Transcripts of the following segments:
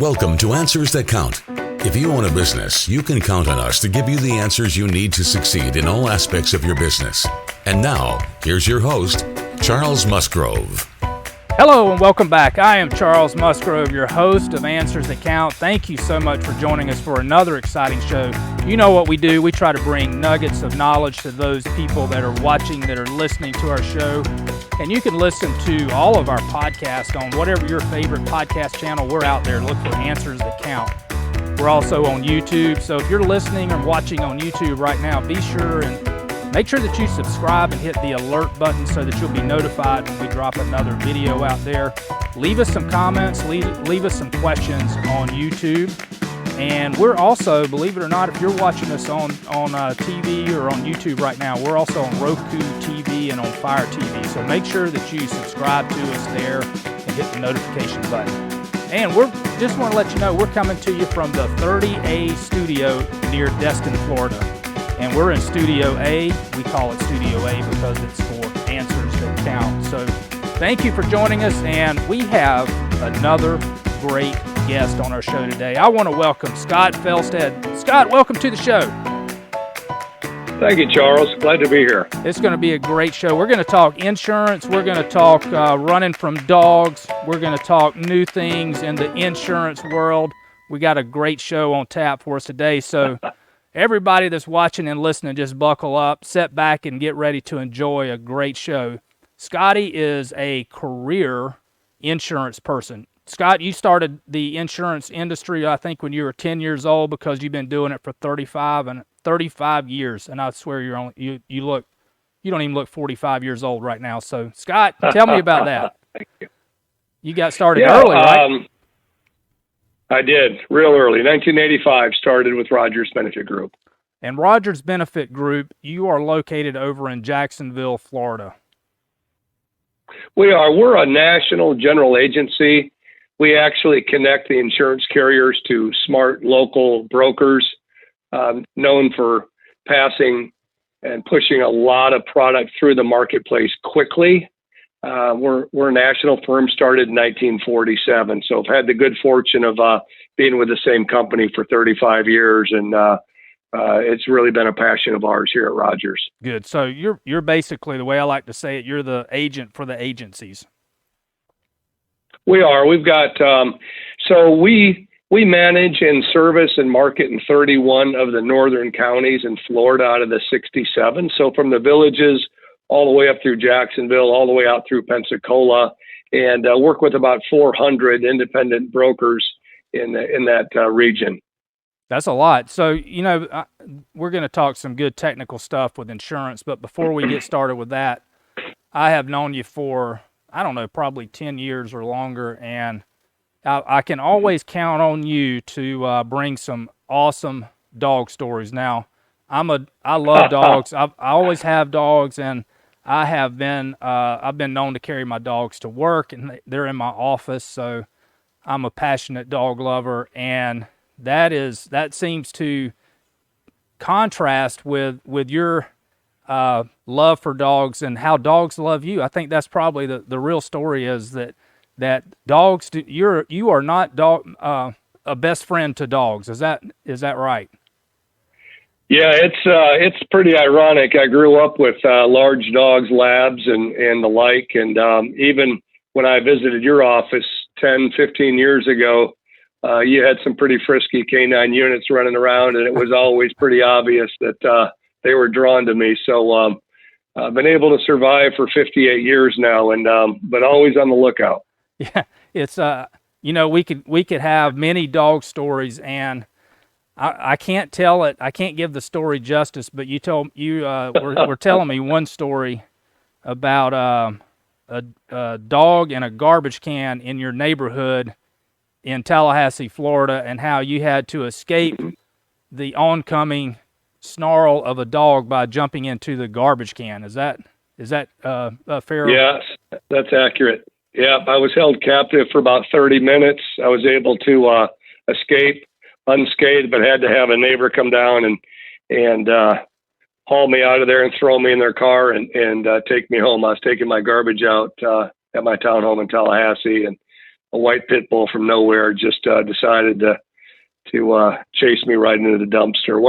Welcome to Answers That Count. If you own a business, you can count on us to give you the answers you need to succeed in all aspects of your business. And now, here's your host, Charles Musgrove. Hello and welcome back. I am Charles Musgrove, your host of Answers That Count. Thank you so much for joining us for another exciting show. You know what we do. We try to bring nuggets of knowledge to those people that are watching, that are listening to our show. And you can listen to all of our podcasts on whatever your favorite podcast channel. We're out there. Look for Answers That Count. We're also on YouTube. So if you're listening or watching on YouTube right now, be sure and make sure that you subscribe and hit the alert button so that you'll be notified when we drop another video out there. Leave us some comments, leave us some questions on YouTube. And we're also, believe it or not, if you're watching us on TV or on YouTube right now, we're also on Roku TV and on Fire TV. So make sure that you subscribe to us there and hit the notification button. And we just want to let you know we're coming to you from the 30A studio near Destin, Florida. And we're in Studio A. We call it Studio A because it's for Answers That Count. So thank you for joining us, and we have another great guest on our show today. I want to welcome Scott Felstead. Scott, welcome to the show. Thank you, Charles. Glad to be here. It's going to be a great show. We're going to talk insurance. We're going to talk running from dogs. We're going to talk new things in the insurance world. We got a great show on tap for us today, so everybody that's watching and listening, just buckle up, sit back, and get ready to enjoy a great show. Scotty is a career insurance person. Scott, you started the insurance industry, I think, when you were 10 years old because you've been doing it for 35 years. And I swear you don't even look 45 years old right now. So, Scott, tell me about that. Thank you. You got started early, right? I did, real early. 1985, started with Rogers Benefit Group. And Rogers Benefit Group, you are located over in Jacksonville, Florida. We are. We're a national general agency. We actually connect the insurance carriers to smart local brokers, known for passing and pushing a lot of product through the marketplace quickly. We're a national firm, started in 1947. So I've had the good fortune of being with the same company for 35 years, and it's really been a passion of ours here at Rogers. Good. So you're basically, the way I like to say it, you're the agent for the agencies. We are. We've got so we manage and service and market in 31 of the northern counties in Florida out of the 67. So from the Villages all the way up through Jacksonville, all the way out through Pensacola, and work with about 400 independent brokers in that region. That's a lot. So, we're going to talk some good technical stuff with insurance, but before we get started with that, I have known you for, I don't know, probably 10 years or longer, and I can always count on you to bring some awesome dog stories. Now, I love dogs. I always have dogs, and I've been known to carry my dogs to work, and they're in my office. So I'm a passionate dog lover, and that seems to contrast with your love for dogs and how dogs love you. I think that's probably the real story is that dogs you are not a best friend to dogs. Is that right? Yeah, it's pretty ironic. I grew up with large dogs, labs, and the like. And even when I visited your office 10, 15 years ago, you had some pretty frisky canine units running around, and it was always pretty obvious that they were drawn to me. So I've been able to survive for 58 years now, and but always on the lookout. Yeah, it's we could have many dog stories, and I can't tell it. I can't give the story justice, but were telling me one story about a dog in a garbage can in your neighborhood in Tallahassee, Florida, and how you had to escape the oncoming snarl of a dog by jumping into the garbage can. Is that fair? Yes, that's accurate. Yeah, I was held captive for about 30 minutes. I was able to escape unscathed, but had to have a neighbor come down and haul me out of there and throw me in their car and take me home. I was taking my garbage out at my townhome in Tallahassee, and a white pit bull from nowhere just decided to chase me right into the dumpster.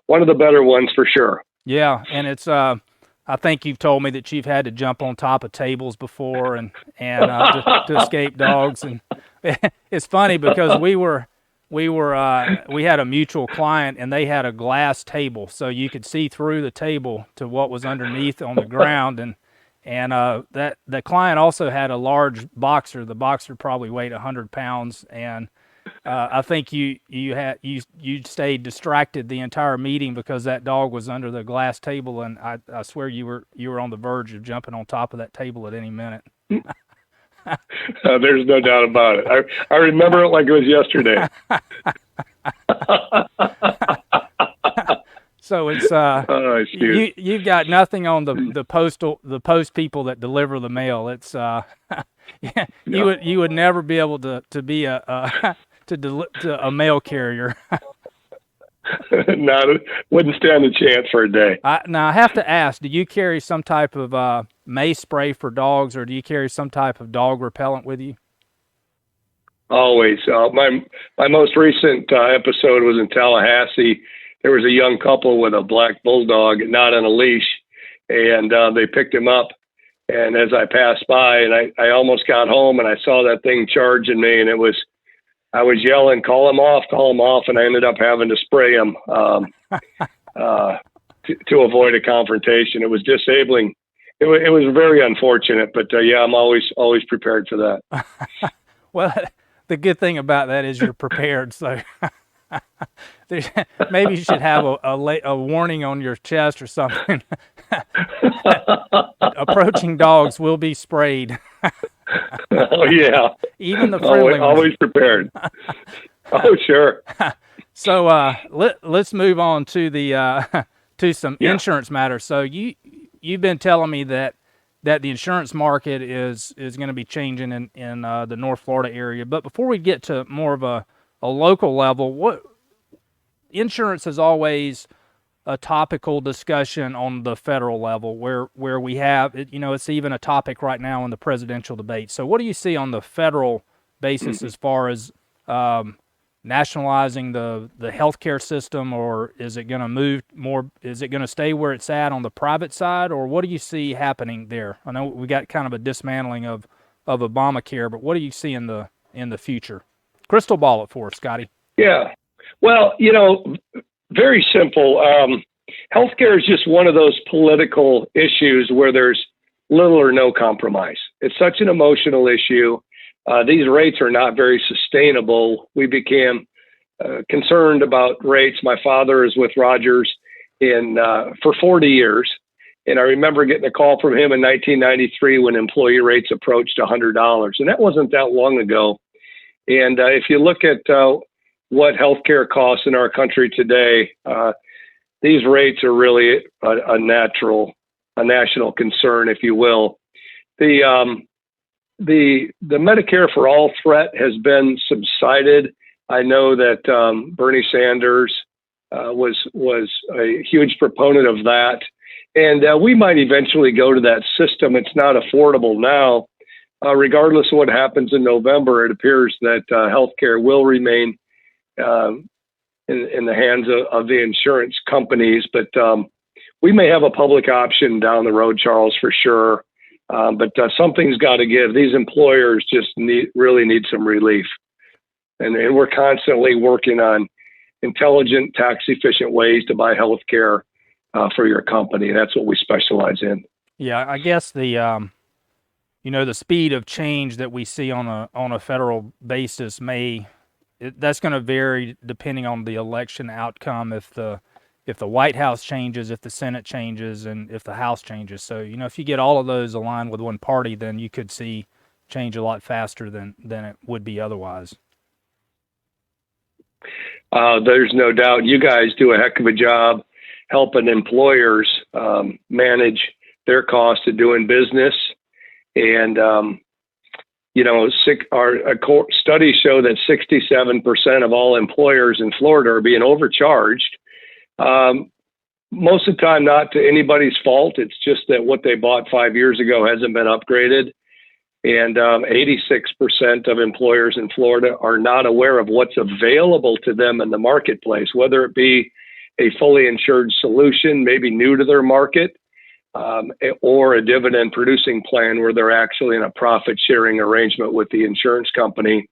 One of the better ones for sure. Yeah, and it's I think you've told me that you've had to jump on top of tables before and to escape dogs. And it's funny because we had a mutual client and they had a glass table, so you could see through the table to what was underneath on the ground. And that the client also had a large boxer. The boxer probably weighed 100 pounds, and I think you stayed distracted the entire meeting because that dog was under the glass table, and I swear you were on the verge of jumping on top of that table at any minute. There's no doubt about it. I remember it like it was yesterday. So it's you've got nothing on the post people that deliver the mail. It's you would never be able to be a mail carrier. No, wouldn't stand a chance for a day. Now I have to ask: do you carry some type of mace spray for dogs, or do you carry some type of dog repellent with you? Always. My most recent episode was in Tallahassee. There was a young couple with a black bulldog, not on a leash, and they picked him up. And as I passed by, and I almost got home, and I saw that thing charging me, and I was yelling, call him off, and I ended up having to spray him to avoid a confrontation. It was disabling. It was very unfortunate, but yeah, I'm always prepared for that. Well, the good thing about that is you're prepared, so maybe you should have a warning on your chest or something. Approaching dogs will be sprayed. Oh yeah, even the friendly ones. Always prepared. Oh sure. So let's move on to the to some insurance matters. So you've been telling me that the insurance market is going to be changing in the North Florida area. But before we get to more of a local level, what insurance is always a topical discussion on the federal level where we have it, it's even a topic right now in the presidential debate. So what do you see on the federal basis as far as nationalizing the healthcare system, or is it going to move more? Is it going to stay where it's at on the private side, or what do you see happening there? I know we got kind of a dismantling of Obamacare, but what do you see in the future? Crystal ball it for us, Scotty. Yeah. Well, very simple. Healthcare is just one of those political issues where there's little or no compromise. It's such an emotional issue. These rates are not very sustainable. We became concerned about rates. My father is with Rogers for 40 years. And I remember getting a call from him in 1993 when employee rates approached $100. And that wasn't that long ago. And if you look at what healthcare costs in our country today, these rates are really a national concern, if you will. The Medicare for All threat has been subsided. I know that Bernie Sanders was a huge proponent of that, and we might eventually go to that system. It's not affordable now. Regardless of what happens in November, it appears that healthcare will remain in the hands of the insurance companies, but we may have a public option down the road, Charles, for sure. But something's got to give. These employers just really need some relief, and we're constantly working on intelligent, tax-efficient ways to buy health care for your company. That's what we specialize in. Yeah, I guess the the speed of change that we see on a federal basis that's going to vary depending on the election outcome. If the White House changes, if the Senate changes, and if the House changes. So, if you get all of those aligned with one party, then you could see change a lot faster than it would be otherwise. There's no doubt. You guys do a heck of a job helping employers manage their cost of doing business. And, our studies show that 67% of all employers in Florida are being overcharged. Most of the time, not to anybody's fault. It's just that what they bought 5 years ago hasn't been upgraded. And 86% of employers in Florida are not aware of what's available to them in the marketplace, whether it be a fully insured solution, maybe new to their market, or a dividend producing plan where they're actually in a profit sharing arrangement with the insurance company.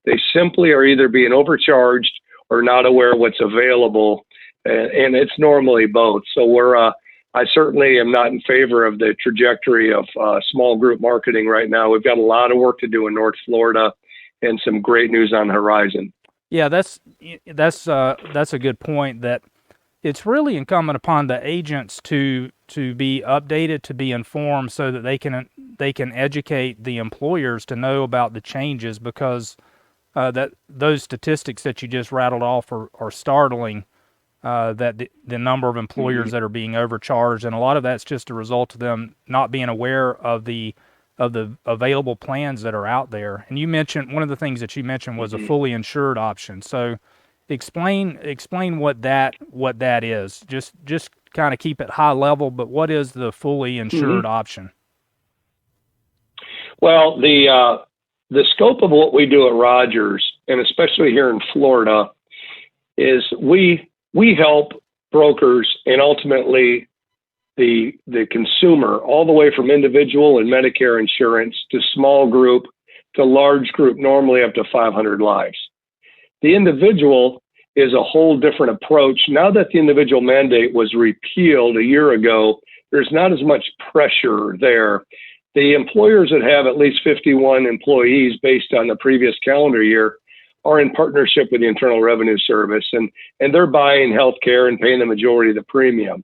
They simply are either being overcharged or not aware of what's available. And it's normally both. So I certainly am not in favor of the trajectory of small group marketing right now. We've got a lot of work to do in North Florida and some great news on the horizon. Yeah, that's a good point, that it's really incumbent upon the agents to be updated, to be informed, so that they can educate the employers to know about the changes, because that those statistics that you just rattled off are startling. That the number of employers that are being overcharged, and a lot of that's just a result of them not being aware of the available plans that are out there. And you mentioned, one of the things that you mentioned was a fully insured option. So explain what that is. Just kind of keep it high level, but what is the fully insured option? Well, the scope of what we do at Rogers, and especially here in Florida, is we help brokers and ultimately the consumer, all the way from individual and Medicare insurance to small group to large group, normally up to 500 lives. The individual is a whole different approach. Now that the individual mandate was repealed a year ago, there's not as much pressure there. The employers that have at least 51 employees based on the previous calendar year are in partnership with the Internal Revenue Service, and they're buying health care and paying the majority of the premium.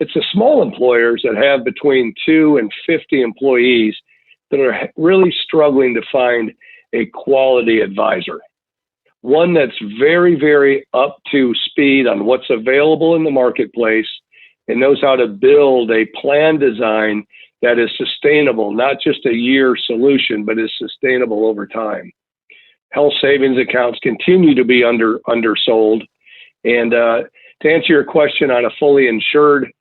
It's the small employers that have between 2 and 50 employees that are really struggling to find a quality advisor, one that's very, very up to speed on what's available in the marketplace and knows how to build a plan design that is sustainable, not just a year solution, but is sustainable over time. Health savings accounts continue to be undersold. And to answer your question on a fully insured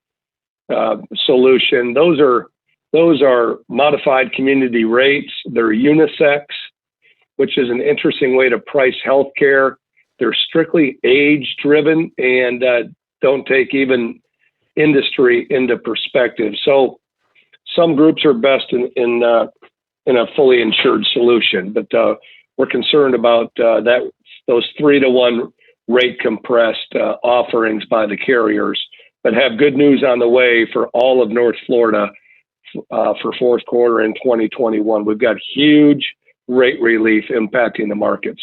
solution, those are modified community rates. They're unisex, which is an interesting way to price healthcare. They're strictly age driven and don't take even industry into perspective. So some groups are best in a fully insured solution, but we're concerned about those 3-to-1 rate compressed offerings by the carriers, but have good news on the way for all of North Florida for fourth quarter in 2021. We've got huge rate relief impacting the markets.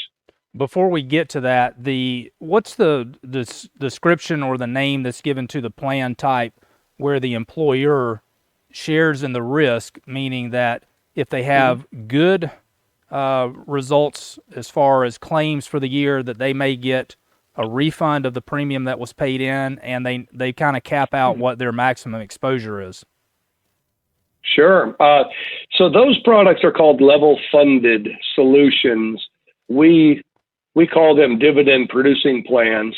Before we get to that, what's the description or the name that's given to the plan type where the employer shares in the risk, meaning that if they have good results as far as claims for the year, that they may get a refund of the premium that was paid in, and they kind of cap out what their maximum exposure is? Sure. So those products are called level funded solutions. We call them dividend producing plans.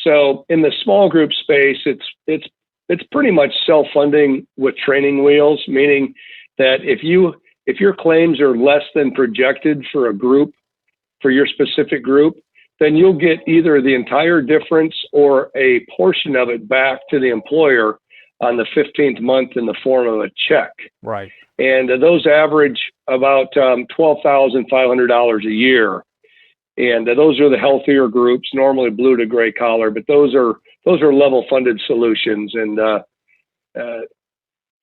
So in the small group space, it's pretty much self-funding with training wheels, meaning that if your claims are less than projected for a group, for your specific group, then you'll get either the entire difference or a portion of it back to the employer on the 15th month in the form of a check. Right. And those average about $12,500 a year. And those are the healthier groups, normally blue to gray collar, but those are level funded solutions. And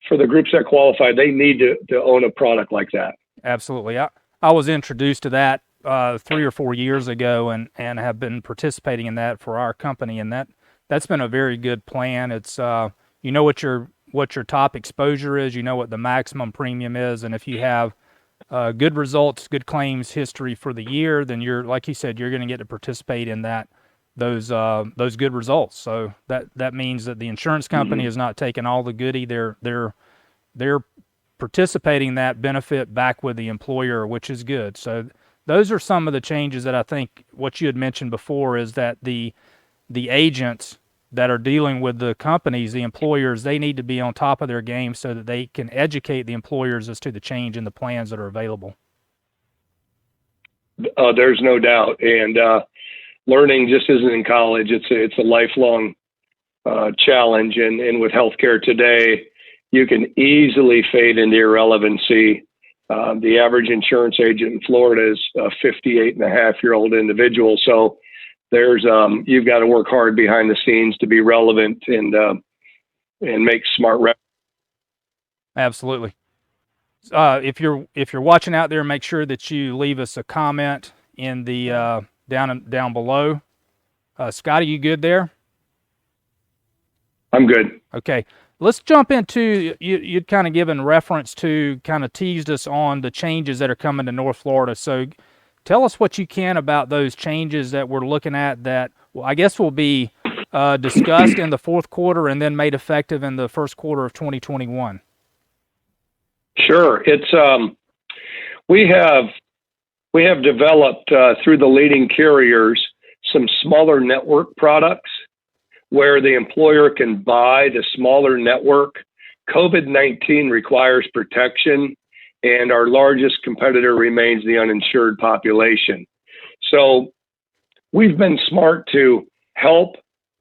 for the groups that qualify, they need to own a product like that. Absolutely. I was introduced to that 3 or 4 years ago and have been participating in that for our company. And that's been a very good plan. It's, you know what your top exposure is, you know what the maximum premium is. And if you have good results, good claims history for the year, then you're, like you said, you're going to get to participate in those good results. So that means that the insurance company is not taking all the goodie. They're participating that benefit back with the employer, which is good. So those are some of the changes that I think what you had mentioned before is that the agents that are dealing with the companies, the employers, they need to be on top of their game so that they can educate the employers as to the change in the plans that are available. There's no doubt. And learning just isn't in college. It's a lifelong challenge. And with healthcare today, you can easily fade into irrelevancy. The average insurance agent in Florida is a 58-and-a-half-year-old individual. So there's you've got to work hard behind the scenes to be relevant and make smart. Absolutely. If you're watching out there, make sure that you leave us a comment in the down below. Scotty, you good there? I'm good. Okay. Let's jump into, you'd kind of given reference to, kind of teased us on the changes that are coming to North Florida. So tell us what you can about those changes that we're looking at that, well, I guess will be discussed in the fourth quarter and then made effective in the first quarter of 2021. Sure. It's we have developed through the leading carriers some smaller network products where the employer can buy the smaller network. COVID-19 requires protection, and our largest competitor remains the uninsured population. So we've been smart to help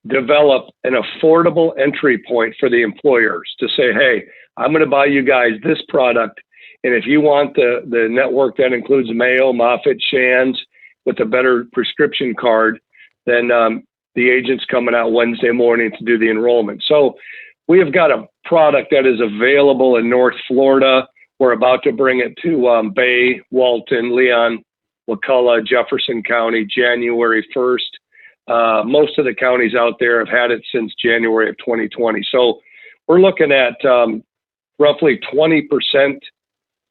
develop an affordable entry point for the employers to say, hey, I'm going to buy you guys this product. And if you want the network that includes Mayo, Moffitt, Shands with a better prescription card, then the agent's coming out Wednesday morning to do the enrollment. So we have got a product that is available in North Florida. We're about to bring it to Bay, Walton, Leon, Wakulla, Jefferson County, January 1st. Most of the counties out there have had it since January of 2020. So we're looking at roughly 20%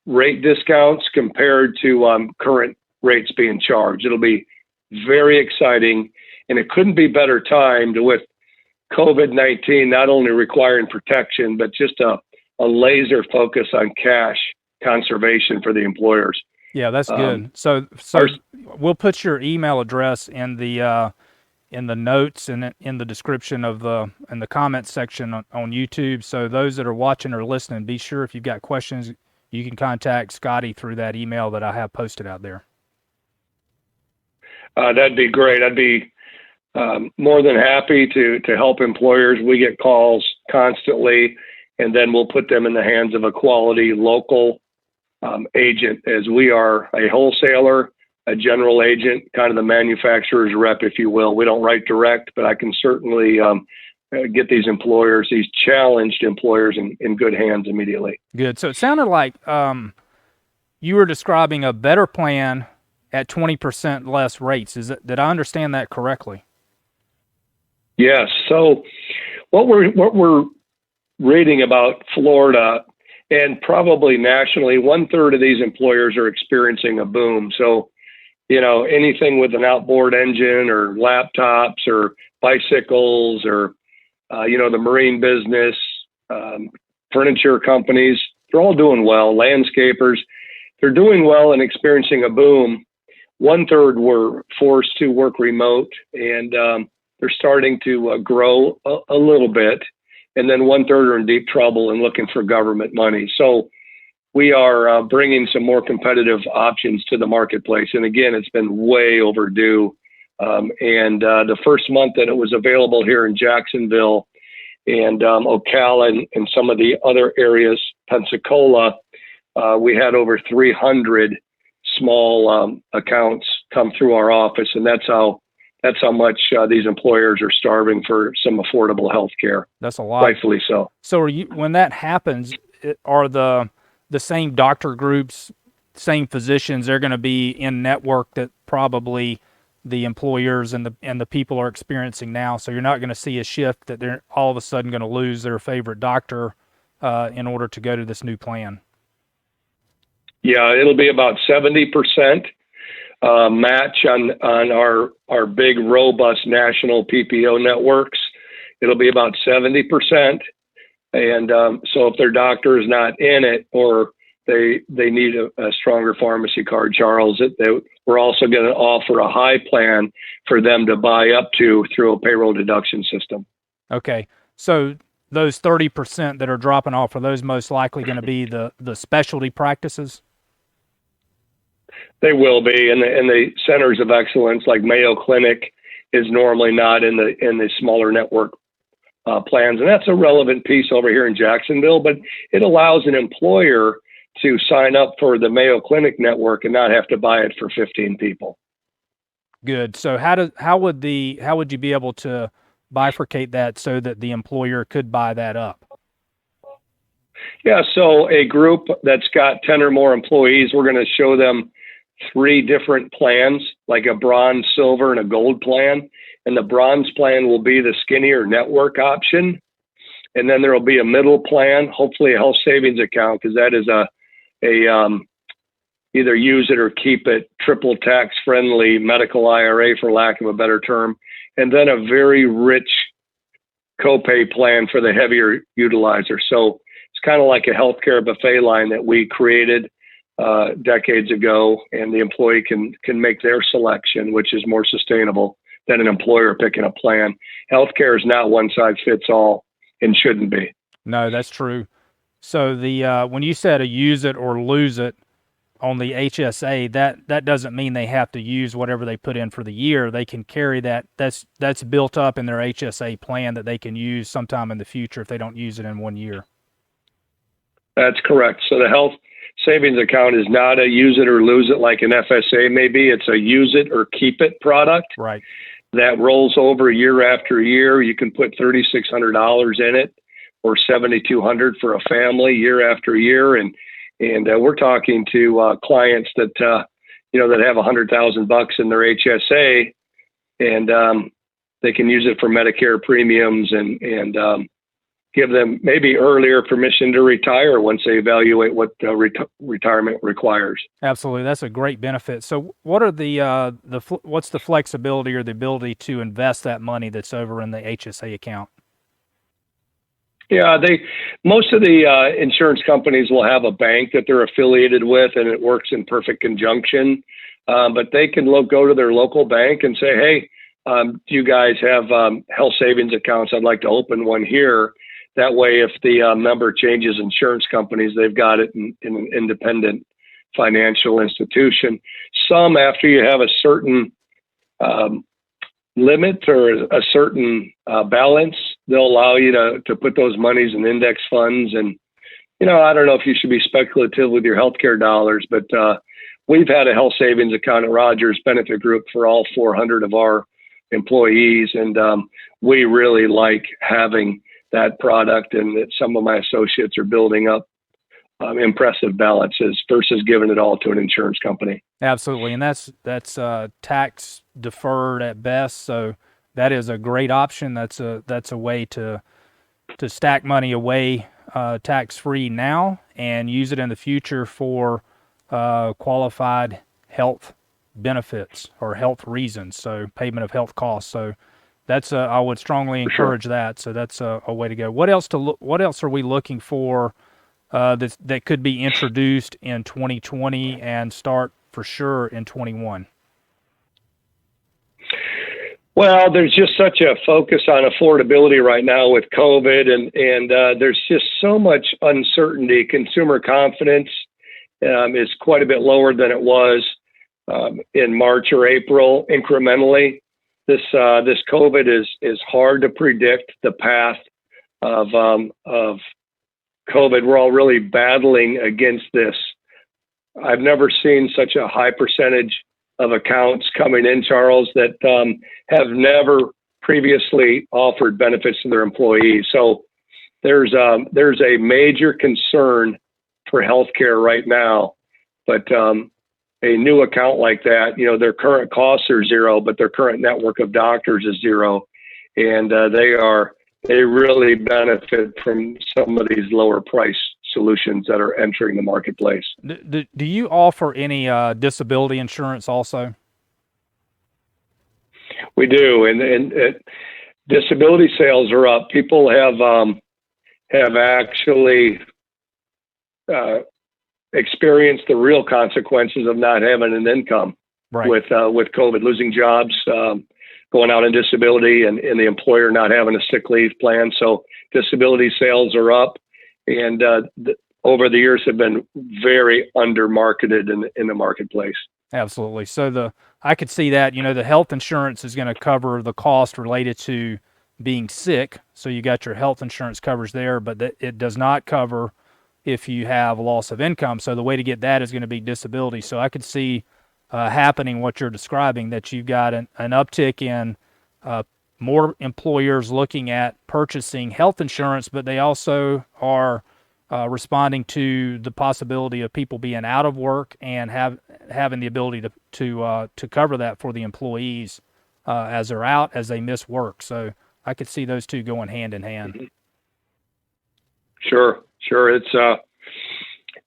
rate discounts compared to current rates being charged. It'll be very exciting, and it couldn't be better timed with COVID-19 not only requiring protection, but just a laser focus on cash conservation for the employers. Yeah, that's good. So we'll put your email address in the notes and in the description of in the comments section on YouTube. So those that are watching or listening, be sure if you've got questions, you can contact Scotty through that email that I have posted out there. That'd be great. I'd be more than happy to help employers. We get calls constantly, and then we'll put them in the hands of a quality local agent, as we are a wholesaler, a general agent, kind of the manufacturer's rep, if you will. We don't write direct, but I can certainly get these employers, these challenged employers, in good hands immediately. Good. So it sounded like you were describing a better plan at 20% less rates. Did I understand that correctly? Yes. So what we're reading about Florida, and probably nationally, 1/3 of these employers are experiencing a boom. So, anything with an outboard engine or laptops or bicycles or, the marine business, furniture companies, they're all doing well. Landscapers, they're doing well and experiencing a boom. 1/3 were forced to work remote, and they're starting to grow a little bit. And then 1/3 are in deep trouble and looking for government money. So we are bringing some more competitive options to the marketplace. And again, it's been way overdue. And the first month that it was available here in Jacksonville and Ocala and some of the other areas, Pensacola, we had over 300 small accounts come through our office. And that's how much these employers are starving for some affordable health care. That's a lot. Rightfully so. So when that happens, are the same doctor groups, same physicians, they're going to be in network that probably the employers and the people are experiencing now. So you're not going to see a shift that they're all of a sudden going to lose their favorite doctor in order to go to this new plan. Yeah, it'll be about 70% match on our big, robust national PPO networks. It'll be about 70%. And so if their doctor is not in it, or they need a stronger pharmacy card, Charles, we're also going to offer a high plan for them to buy up to through a payroll deduction system. Okay. So those 30% that are dropping off, are those most likely going to be the specialty practices? They will be, and the centers of excellence like Mayo Clinic is normally not in the smaller network plans, and that's a relevant piece over here in Jacksonville. But it allows an employer to sign up for the Mayo Clinic network and not have to buy it for 15 people. Good. So how would you be able to bifurcate that so that the employer could buy that up? Yeah, so a group that's got 10 or more employees, we're going to show them 3 different plans, like a bronze, silver, and a gold plan. And the bronze plan will be the skinnier network option. And then there will be a middle plan, hopefully a health savings account, because that is a either use it or keep it, triple tax friendly medical IRA, for lack of a better term. And then a very rich copay plan for the heavier utilizer. So it's kind of like a healthcare buffet line that we created decades ago, and the employee can make their selection, which is more sustainable than an employer picking a plan. Healthcare is not one size fits all and shouldn't be. No, that's true. So when you said a use it or lose it on the HSA, that doesn't mean they have to use whatever they put in for the year. They can carry that. That's built up in their HSA plan that they can use sometime in the future if they don't use it in 1 year. That's correct. So the health savings account is not a use it or lose it like an FSA may be. It's a use it or keep it product. Right. That rolls over year after year. You can put $3,600 in it or $7,200 for a family year after year. And we're talking to clients that, that have $100,000 in their HSA, and they can use it for Medicare premiums and give them maybe earlier permission to retire once they evaluate what retirement requires. Absolutely. That's a great benefit. So what are what's the flexibility or the ability to invest that money that's over in the HSA account? Yeah, most of the insurance companies will have a bank that they're affiliated with, and it works in perfect conjunction. But they can go to their local bank and say, hey, do you guys have health savings accounts? I'd like to open one here. That way, if the member changes insurance companies, they've got it in an independent financial institution. Some, after you have a certain limit or a certain balance, they'll allow you to put those monies in index funds. And, I don't know if you should be speculative with your healthcare dollars, but we've had a health savings account at Rogers Benefit Group for all 400 of our employees. And we really like having that product, and that some of my associates are building up impressive balances versus giving it all to an insurance company. Absolutely. And that's tax deferred at best. So that is a great option. That's a way to stack money away tax free now and use it in the future for qualified health benefits or health reasons. So payment of health costs. So I would strongly encourage that. So that's a way to go. What else are we looking for that could be introduced in 2020 and start for sure in 21? Well, there's just such a focus on affordability right now with COVID, and there's just so much uncertainty. Consumer confidence is quite a bit lower than it was in March or April incrementally. This COVID is hard to predict the path of COVID. We're all really battling against this. I've never seen such a high percentage of accounts coming in, Charles, that have never previously offered benefits to their employees. So there's a major concern for healthcare right now. But a new account like that, their current costs are zero, but their current network of doctors is zero, and they really benefit from some of these lower price solutions that are entering the marketplace. Do you offer any disability insurance also? We do, and disability sales are up. People have actually experienced the real consequences of not having an income, right, with COVID, losing jobs. going out on disability and the employer not having a sick leave plan. So disability sales are up, and over the years have been very under-marketed in the marketplace. Absolutely. So I could see that, the health insurance is going to cover the cost related to being sick. So you got your health insurance coverage there, but it does not cover if you have loss of income. So the way to get that is going to be disability. So I could see happening what you're describing, that you've got an uptick in more employers looking at purchasing health insurance, but they also are responding to the possibility of people being out of work and having the ability to cover that for the employees as they're out, as they miss work. So I could see those two going hand in hand. Mm-hmm. Sure. It's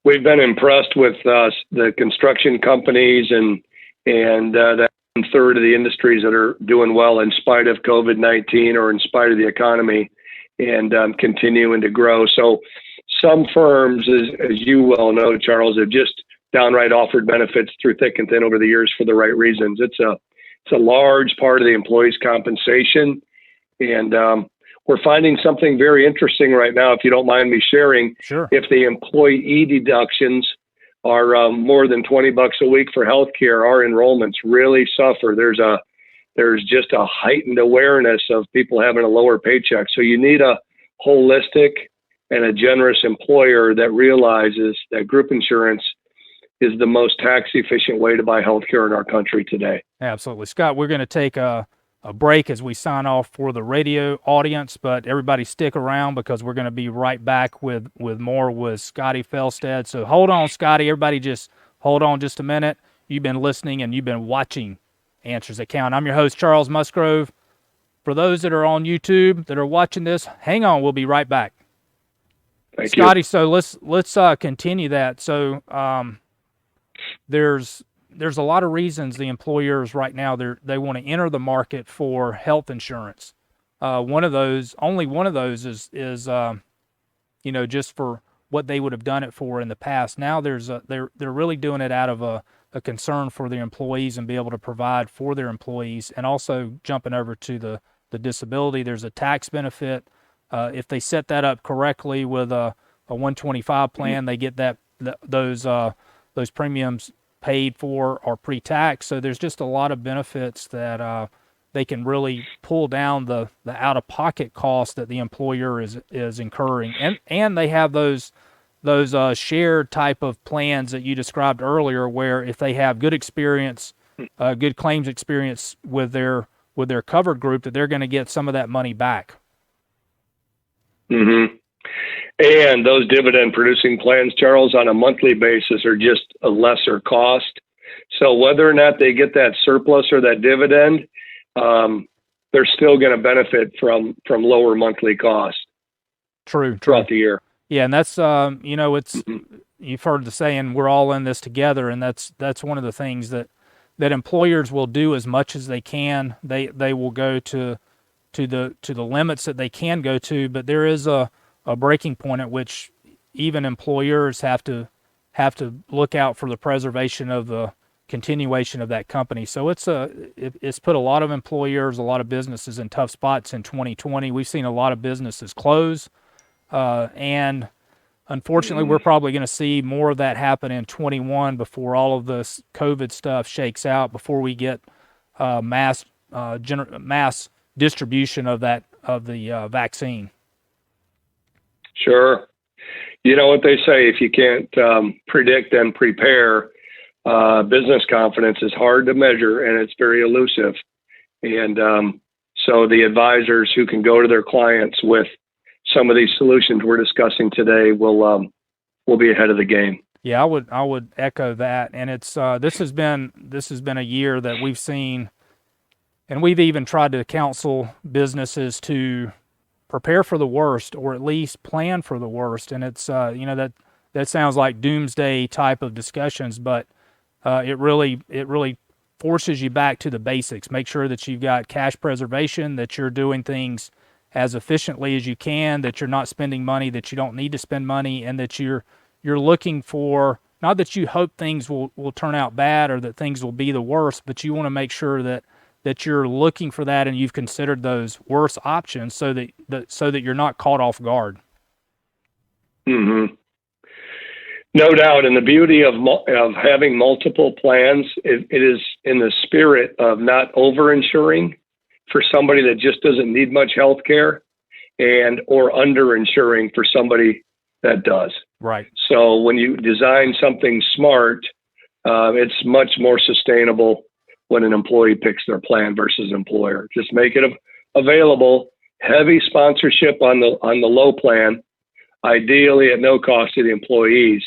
we've been impressed with the construction companies and that third of the industries that are doing well in spite of COVID-19 or in spite of the economy, and continuing to grow. So some firms, as you well know, Charles, have just downright offered benefits through thick and thin over the years for the right reasons. It's a large part of the employee's compensation, and we're finding something very interesting right now, if you don't mind me sharing. Sure. If the employee deductions are more than $20 a week for healthcare, our enrollments really suffer. There's just a heightened awareness of people having a lower paycheck. So you need a holistic and a generous employer that realizes that group insurance is the most tax efficient way to buy healthcare in our country today. Absolutely. Scott, we're going to take a break as we sign off for the radio audience, but everybody stick around because we're going to be right back with more with Scotty Felstead. So hold on, Scotty. Everybody just hold on just a minute. You've been listening and you've been watching Answers That Count. I'm your host, Charles Musgrove. For those that are on YouTube that are watching this, hang on. We'll be right back. Thank Scotty, you. so let's continue that. So there's a lot of reasons the employers right now they want to enter the market for health insurance. Only one of those is just for what they would have done it for in the past. Now they're really doing it out of a concern for their employees and be able to provide for their employees, and also jumping over to the disability. There's a tax benefit. If they set that up correctly with a 125 plan, they get those premiums paid for or pre-tax. So there's just a lot of benefits that they can really pull down the out-of-pocket cost that the employer is incurring, and they have those shared type of plans that you described earlier, where if they have good experience, good claims experience with their covered group, that they're going to get some of that money back. Mm-hmm. And those dividend producing plans, Charles, on a monthly basis are just a lesser cost. So whether or not they get that surplus or that dividend, they're still going to benefit from lower monthly costs. True. Throughout the year. Yeah, and that's it's you've heard the saying, we're all in this together, and that's one of the things that employers will do as much as they can. They will go to the limits that they can go to, but there is a breaking point at which even employers have to look out for the preservation of the continuation of that company. So it's put a lot of employers, a lot of businesses in tough spots in 2020. We've seen a lot of businesses close, and unfortunately, we're probably going to see more of that happen in 21 before all of this COVID stuff shakes out, before we get mass distribution of the vaccine. Sure. You know what they say, if you can't predict and prepare, business confidence is hard to measure and it's very elusive. And so the advisors who can go to their clients with some of these solutions we're discussing today will be ahead of the game. Yeah, I would echo that. And it's this has been a year that we've seen, and we've even tried to counsel businesses to prepare for the worst, or at least plan for the worst. And it's that sounds like doomsday type of discussions, but it really forces you back to the basics. Make sure that you've got cash preservation, that you're doing things as efficiently as you can, that you're not spending money that you don't need to spend money, and that you're looking for, not that you hope things will turn out bad or that things will be the worst, but you want to make sure that that you're looking for that and you've considered those worse options so that you're not caught off guard. Mm-hmm. No doubt. And the beauty of having multiple plans, it is in the spirit of not over-insuring for somebody that just doesn't need much health care and or under-insuring for somebody that does. Right. So when you design something smart, it's much more sustainable when an employee picks their plan versus an employer. Just make it available, heavy sponsorship on the low plan, ideally at no cost to the employees.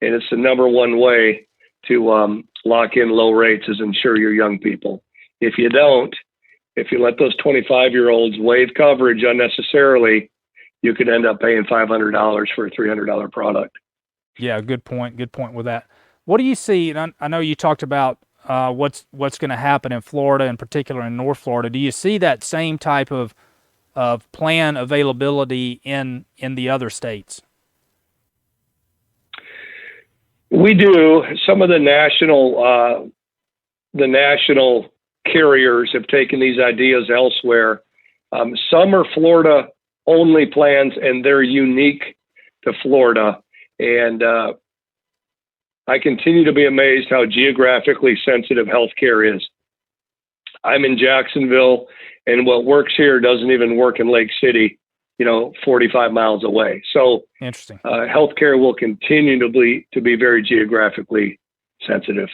And it's the number one way to lock in low rates is insure your young people. If you don't, if you let those 25-year-olds waive coverage unnecessarily, you could end up paying $500 for a $300 product. Yeah, good point. Good point with that. What do you see? And I know you talked about what's going to happen in Florida, in particular in North Florida. Do you see that same type of plan availability in the other states? We do. Some of the national carriers have taken these ideas elsewhere. Some are Florida only plans, and they're unique to Florida. And I continue to be amazed how geographically sensitive healthcare is. I'm in Jacksonville, and what works here doesn't even work in Lake City, 45 miles away. So interesting. Healthcare will continue to be very geographically sensitive.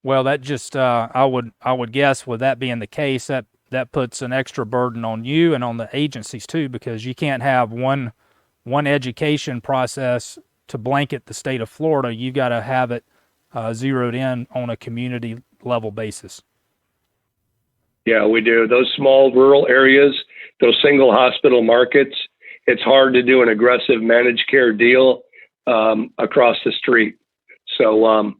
Well, that just I would guess, with that being the case, that puts an extra burden on you and on the agencies too, because you can't have one education process to blanket the state of Florida. You've got to have it zeroed in on a community level basis. Yeah, we do. Those small rural areas, those single hospital markets, it's hard to do an aggressive managed care deal across the street. So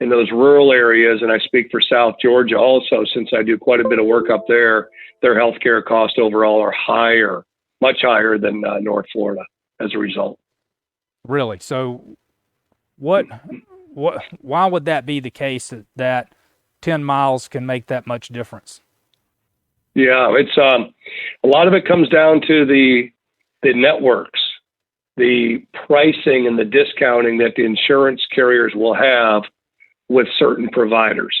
in those rural areas, and I speak for South Georgia also, since I do quite a bit of work up there, their healthcare costs overall are higher, much higher than North Florida as a result. Really? So why would that be the case that 10 miles can make that much difference? Yeah, it's a lot of it comes down to the networks, the pricing and the discounting that the insurance carriers will have with certain providers.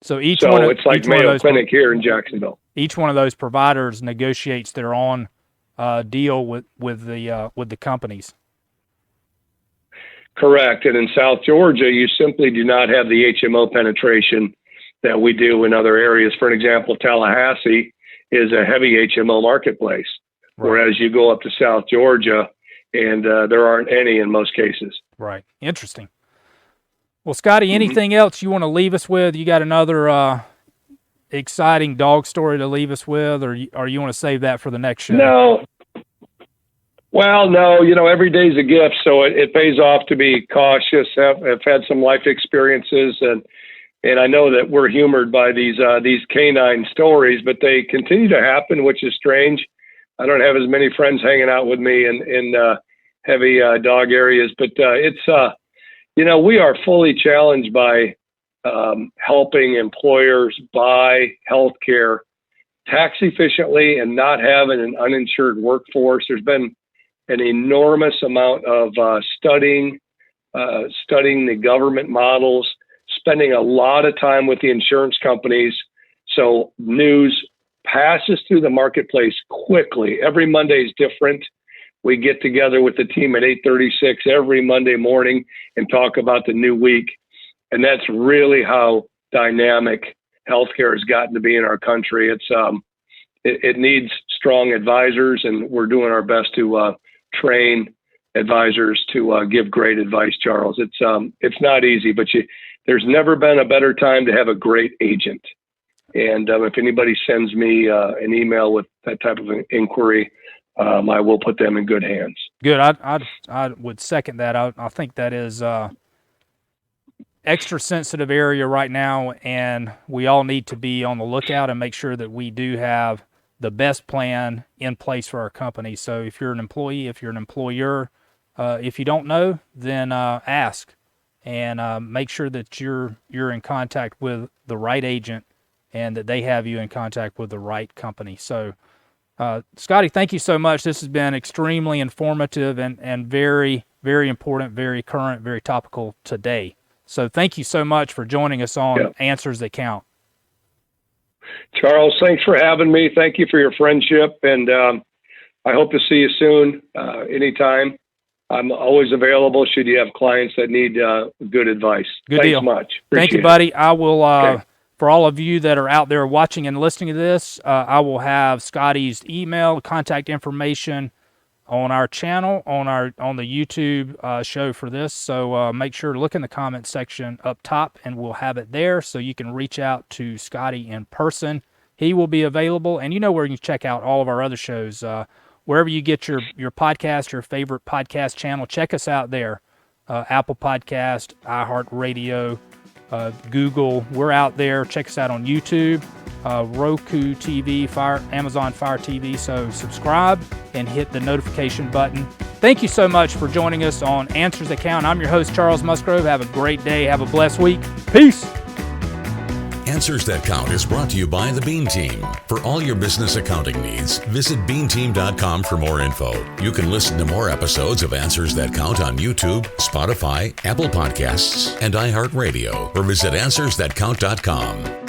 So it's like Mayo Clinic here in Jacksonville. Each one of those providers negotiates their own deal with the companies. Correct. And in South Georgia, you simply do not have the HMO penetration that we do in other areas. For an example, Tallahassee is a heavy HMO marketplace, right, whereas you go up to South Georgia and there aren't any in most cases. Right. Interesting. Well, Scotty, anything else you want to leave us with? You got another exciting dog story to leave us with, or you want to save that for the next show? No. Well, no, every day's a gift, so it pays off to be cautious. I've had some life experiences, and I know that we're humored by these canine stories, but they continue to happen, which is strange. I don't have as many friends hanging out with me in heavy dog areas, but it's we are fully challenged by helping employers buy healthcare tax efficiently and not having an uninsured workforce. There's been an enormous amount of studying the government models, spending a lot of time with the insurance companies. So news passes through the marketplace quickly. Every Monday is different. We get together with the team at 8:36 every Monday morning and talk about the new week. And that's really how dynamic healthcare has gotten to be in our country. It needs strong advisors, and we're doing our best to train advisors to give great advice, Charles. It's not easy, but there's never been a better time to have a great agent. And if anybody sends me an email with that type of an inquiry, I will put them in good hands. Good. I would second that. I think that is extra sensitive area right now, and we all need to be on the lookout and make sure that we do have the best plan in place for our company. So if you're an employee, if you're an employer, if you don't know, then ask, and make sure that you're in contact with the right agent and that they have you in contact with the right company. So, Scotty, thank you so much. This has been extremely informative and very, very important, very current, very topical today. So thank you so much for joining us on Answers That Count. Charles, thanks for having me. Thank you for your friendship, and I hope to see you soon, anytime. I'm always available should you have clients that need good advice. Good deal. Thanks much. Thank you, buddy. I will, for all of you that are out there watching and listening to this, I will have Scotty's email, contact information on our channel, on the YouTube show for this. So make sure to look in the comment section up top, and we'll have it there so you can reach out to Scotty in person. He will be available, and you know where you can check out all of our other shows. Wherever you get your podcast, your favorite podcast channel, check us out there. Apple Podcast, iHeartRadio, Google. We're out there. Check us out on YouTube, Roku TV, Amazon Fire TV. So subscribe and hit the notification button. Thank you so much for joining us on Answers That Count. I'm your host, Charles Musgrove. Have a great day. Have a blessed week. Peace. Answers That Count is brought to you by the Bean Team. For all your business accounting needs, visit beanteam.com for more info. You can listen to more episodes of Answers That Count on YouTube, Spotify, Apple Podcasts, and iHeartRadio, or visit AnswersThatCount.com.